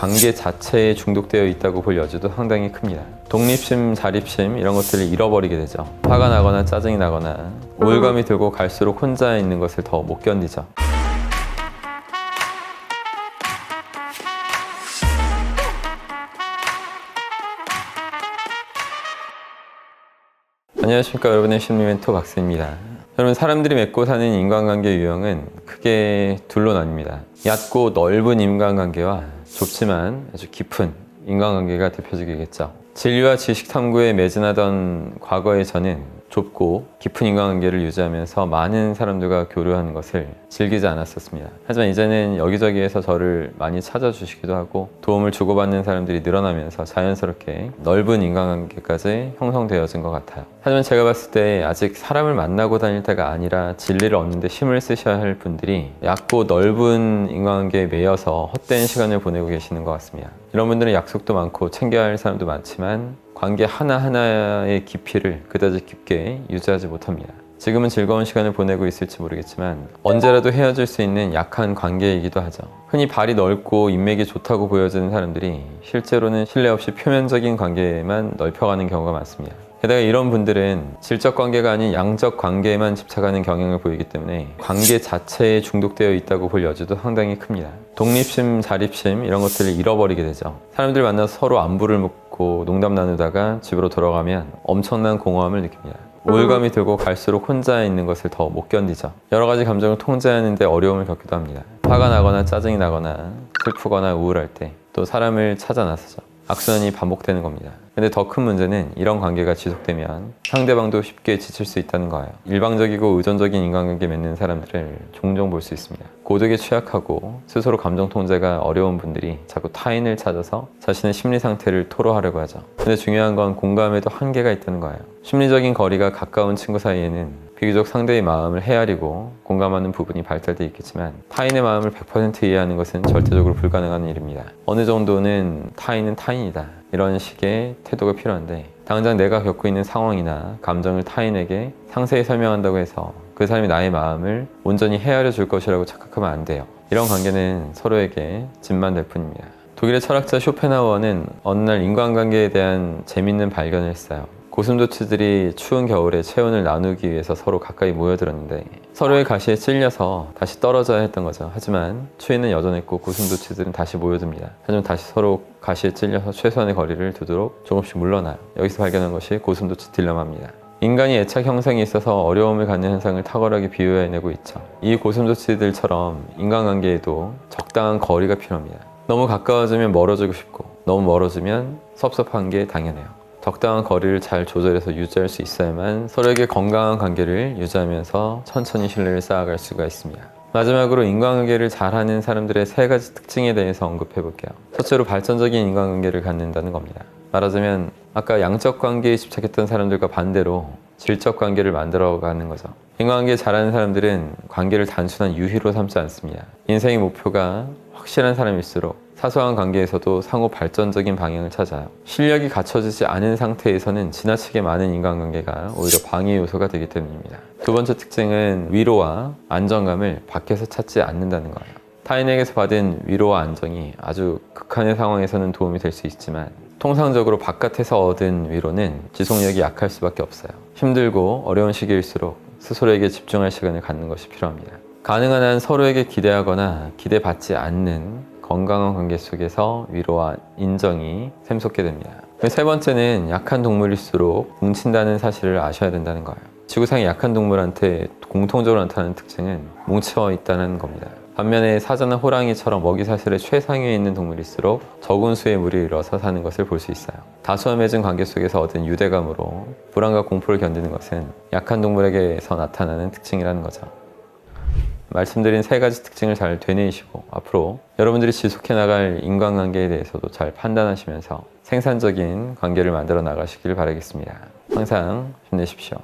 관계 자체에 중독되어 있다고 볼 여지도 상당히 큽니다. 독립심, 자립심 이런 것들을 잃어버리게 되죠. 화가 나거나 짜증이 나거나 우울감이 들고 갈수록 혼자 있는 것을 더 못 견디죠. 안녕하십니까, 여러분의 심리 멘토 박스입니다. 여러분, 사람들이 맺고 사는 인간관계 유형은 크게 둘로 나뉩니다. 얕고 넓은 인간관계와 좁지만 아주 깊은 인간관계가 대표적이겠죠. 진리와 지식 탐구에 매진하던 과거의 저는 좁고 깊은 인간관계를 유지하면서 많은 사람들과 교류하는 것을 즐기지 않았었습니다. 하지만 이제는 여기저기에서 저를 많이 찾아주시기도 하고 도움을 주고받는 사람들이 늘어나면서 자연스럽게 넓은 인간관계까지 형성되어진 것 같아요. 하지만 제가 봤을 때 아직 사람을 만나고 다닐 때가 아니라 진리를 얻는 데 힘을 쓰셔야 할 분들이 얕고 넓은 인간관계에 매여서 헛된 시간을 보내고 계시는 것 같습니다. 이런 분들은 약속도 많고 챙겨야 할 사람도 많지만 관계 하나하나의 깊이를 그다지 깊게 유지하지 못합니다. 지금은 즐거운 시간을 보내고 있을지 모르겠지만 언제라도 헤어질 수 있는 약한 관계이기도 하죠. 흔히 발이 넓고 인맥이 좋다고 보여지는 사람들이 실제로는 신뢰 없이 표면적인 관계에만 넓혀가는 경우가 많습니다. 게다가 이런 분들은 질적 관계가 아닌 양적 관계에만 집착하는 경향을 보이기 때문에 관계 자체에 중독되어 있다고 볼 여지도 상당히 큽니다. 독립심, 자립심 이런 것들을 잃어버리게 되죠. 사람들 만나서 서로 안부를 묻고 농담 나누다가 집으로 돌아가면 엄청난 공허함을 느낍니다. 우울감이 들고 갈수록 혼자 있는 것을 더 못 견디죠. 여러 가지 감정을 통제하는 데 어려움을 겪기도 합니다. 화가 나거나 짜증이 나거나 슬프거나 우울할 때 또 사람을 찾아 나서죠. 악순환이 반복되는 겁니다. 근데 더 큰 문제는 이런 관계가 지속되면 상대방도 쉽게 지칠 수 있다는 거예요. 일방적이고 의존적인 인간관계 맺는 사람들을 종종 볼 수 있습니다. 고독에 취약하고 스스로 감정 통제가 어려운 분들이 자꾸 타인을 찾아서 자신의 심리 상태를 토로하려고 하죠. 근데 중요한 건 공감에도 한계가 있다는 거예요. 심리적인 거리가 가까운 친구 사이에는 비교적 상대의 마음을 헤아리고 공감하는 부분이 발달되어 있겠지만 타인의 마음을 100% 이해하는 것은 절대적으로 불가능한 일입니다. 어느 정도는 타인은 타인이다, 이런 식의 태도가 필요한데 당장 내가 겪고 있는 상황이나 감정을 타인에게 상세히 설명한다고 해서 그 사람이 나의 마음을 온전히 헤아려 줄 것이라고 착각하면 안 돼요. 이런 관계는 서로에게 짐만 될 뿐입니다. 독일의 철학자 쇼펜하우어는 어느 날 인간관계에 대한 재밌는 발견을 했어요. 고슴도치들이 추운 겨울에 체온을 나누기 위해서 서로 가까이 모여들었는데 서로의 가시에 찔려서 다시 떨어져야 했던 거죠. 하지만 추위는 여전했고 고슴도치들은 다시 모여듭니다. 하지만 다시 서로 가시에 찔려서 최소한의 거리를 두도록 조금씩 물러나요. 여기서 발견한 것이 고슴도치 딜레마입니다. 인간이 애착 형성에 있어서 어려움을 갖는 현상을 탁월하게 비유해내고 있죠. 이 고슴도치들처럼 인간관계에도 적당한 거리가 필요합니다. 너무 가까워지면 멀어지고 싶고 너무 멀어지면 섭섭한 게 당연해요. 적당한 거리를 잘 조절해서 유지할 수 있어야만 서로에게 건강한 관계를 유지하면서 천천히 신뢰를 쌓아갈 수가 있습니다. 마지막으로 인간관계를 잘하는 사람들의 3가지 특징에 대해서 언급해 볼게요. 첫째로 발전적인 인간관계를 갖는다는 겁니다. 말하자면 아까 양적 관계에 집착했던 사람들과 반대로 질적 관계를 만들어가는 거죠. 인간관계 잘하는 사람들은 관계를 단순한 유희로 삼지 않습니다. 인생의 목표가 확실한 사람일수록 사소한 관계에서도 상호 발전적인 방향을 찾아요. 실력이 갖춰지지 않은 상태에서는 지나치게 많은 인간관계가 오히려 방해 요소가 되기 때문입니다. 두 번째 특징은 위로와 안정감을 밖에서 찾지 않는다는 거예요. 타인에게서 받은 위로와 안정이 아주 극한의 상황에서는 도움이 될 수 있지만 통상적으로 바깥에서 얻은 위로는 지속력이 약할 수밖에 없어요. 힘들고 어려운 시기일수록 스스로에게 집중할 시간을 갖는 것이 필요합니다. 가능한 한 서로에게 기대하거나 기대받지 않는 건강한 관계 속에서 위로와 인정이 샘솟게 됩니다. 세 번째는 약한 동물일수록 뭉친다는 사실을 아셔야 된다는 거예요. 지구상의 약한 동물한테 공통적으로 나타나는 특징은 뭉쳐 있다는 겁니다. 반면에 사자나 호랑이처럼 먹이사슬의 최상위에 있는 동물일수록 적은 수의 무리를 이뤄서 사는 것을 볼 수 있어요. 다수와 맺은 관계 속에서 얻은 유대감으로 불안과 공포를 견디는 것은 약한 동물에게서 나타나는 특징이라는 거죠. 말씀드린 3가지 특징을 잘 되뇌이시고 앞으로 여러분들이 지속해 나갈 인간관계에 대해서도 잘 판단하시면서 생산적인 관계를 만들어 나가시길 바라겠습니다. 항상 힘내십시오.